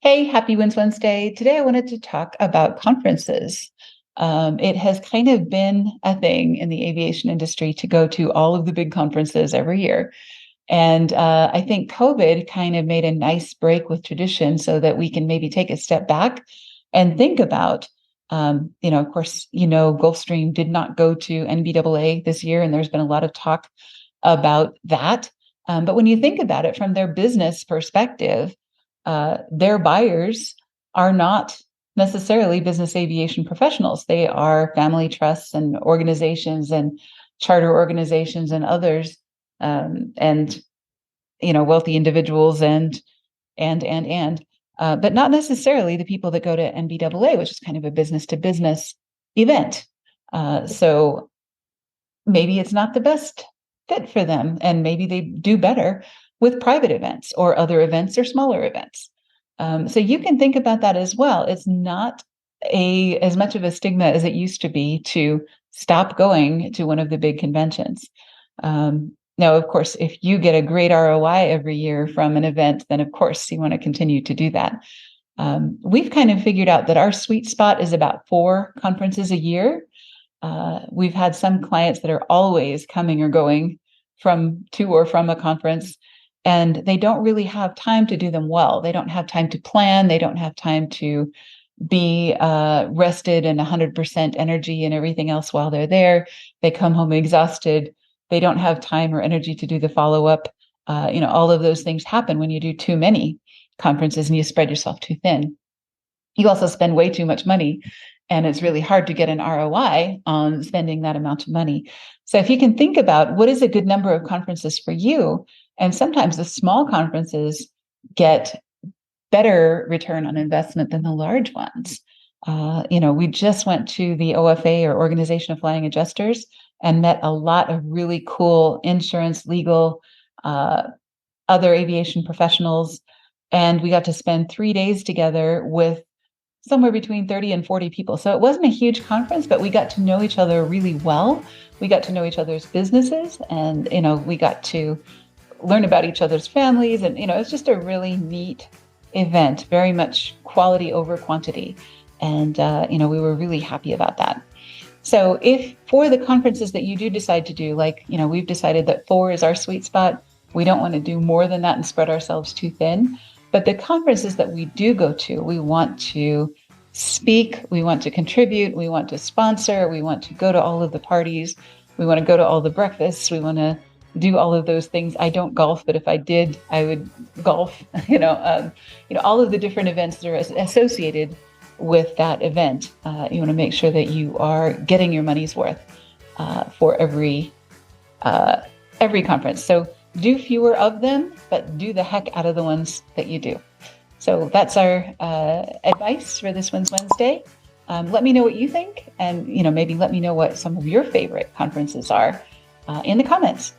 Hey, happy Wins Wednesday. Today I wanted to talk about conferences. It has kind of been a thing in the aviation industry to go to all of the big conferences every year. And I think COVID kind of made a nice break with tradition so that we can maybe take a step back and think about, of course, Gulfstream did not go to NBAA this year, and there's been a lot of talk about that. But when you think about it from their business perspective, their buyers are not necessarily business aviation professionals. They are family trusts and organizations and charter organizations and others, and wealthy individuals and but not necessarily the people that go to NBAA, which is kind of a business to business event. So maybe it's not the best fit for them, and maybe they do better with private events or other events or smaller events. So you can think about that as well. It's not as much of a stigma as it used to be to stop going to one of the big conventions. Now, of course, if you get a great ROI every year from an event, then of course you want to continue to do that. We've kind of figured out that our sweet spot is about 4 conferences a year. We've had some clients that are always coming or going to or from a conference, and they don't really have time to do them well. They don't have time to plan. They don't have time to be rested and 100% energy and everything else while they're there. They come home exhausted. They don't have time or energy to do the follow-up. All of those things happen when you do too many conferences and you spread yourself too thin. You also spend way too much money, and it's really hard to get an ROI on spending that amount of money. So if you can think about what is a good number of conferences for you, and sometimes the small conferences get better return on investment than the large ones. We just went to the OFA, or Organization of Flying Adjusters, and met a lot of really cool insurance, legal, other aviation professionals. And we got to spend 3 days together with somewhere between 30 and 40 people. So it wasn't a huge conference, but we got to know each other really well. We got to know each other's businesses, and, we got to learn about each other's families. And, it's just a really neat event, very much quality over quantity. And, we were really happy about that. So if for the conferences that you do decide to do, like, we've decided that 4 is our sweet spot, we don't want to do more than that and spread ourselves too thin. But the conferences that we do go to, we want to speak, we want to contribute, we want to sponsor, we want to go to all of the parties, we want to go to all the breakfasts, we want to do all of those things. I don't golf, but if I did, I would golf. All of the different events that are associated with that event. You want to make sure that you are getting your money's worth for every conference. So do fewer of them, but do the heck out of the ones that you do. So that's our advice for this Wednesday. Let me know what you think, and maybe let me know what some of your favorite conferences are in the comments.